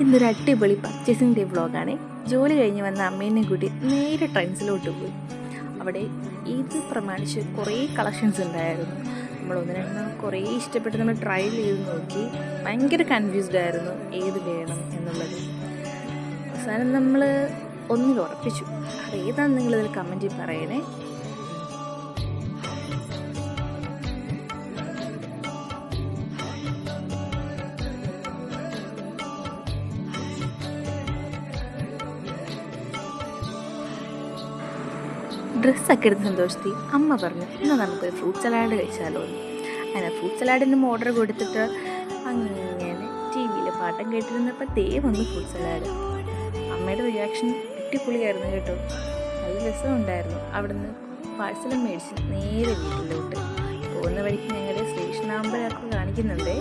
ഇന്നൊരു അടിപൊളി purchasing day വ്ളോഗാണ്. ജോലി കഴിഞ്ഞ് വന്ന അമ്മേനെയും കൂട്ടി നേരെ ട്രെൻഡ്സിലോട്ട് പോയി. അവിടെ ഇത് പ്രമാണിച്ച് കുറേ കളക്ഷൻസ് ഉണ്ടായിരുന്നു. നമ്മൾ ഒന്ന് രണ്ടെണ്ണം കുറേ ഇഷ്ടപ്പെട്ട് നമ്മൾ ട്രൈ ചെയ്ത് നോക്കി. ഭയങ്കര കൺഫ്യൂസ്ഡ് ആയിരുന്നു ഏത് വേണം എന്നുള്ളത്. അവസാനം നമ്മൾ ഒന്നിൽ ഉറപ്പിച്ചു. അതേതാണെന്ന് നിങ്ങളിതിൽ കമൻറ്റിൽ പറയണേ. ഡ്രസ്സൊക്കെ എടുത്ത് സന്തോഷത്തി അമ്മ പറഞ്ഞു, എന്നാൽ നമുക്കൊരു ഫ്രൂട്ട് സലാഡ് കഴിച്ചാലോ എന്ന്. അങ്ങനെ ഫ്രൂട്ട് സലാഡിൻ്റെ ഓർഡർ കൊടുത്തിട്ട് അങ്ങനെ ടി വിയിൽ പാട്ടം കേട്ടിരുന്നപ്പോൾ വന്നു ഫ്രൂട്ട് സലാഡ്. അമ്മയുടെ റിയാക്ഷൻ അടിപൊളിയായിരുന്നു കേട്ടോ, നല്ല രസമുണ്ടായിരുന്നു. അവിടുന്ന് പാഴ്സലും മേടിച്ച് നേരെ വീട്ടിലോട്ട് പോകുന്ന വഴിക്ക് ഞങ്ങളുടെ സ്റ്റേഷൻ നമ്പറൊക്കെ കാണിക്കുന്നുണ്ട്.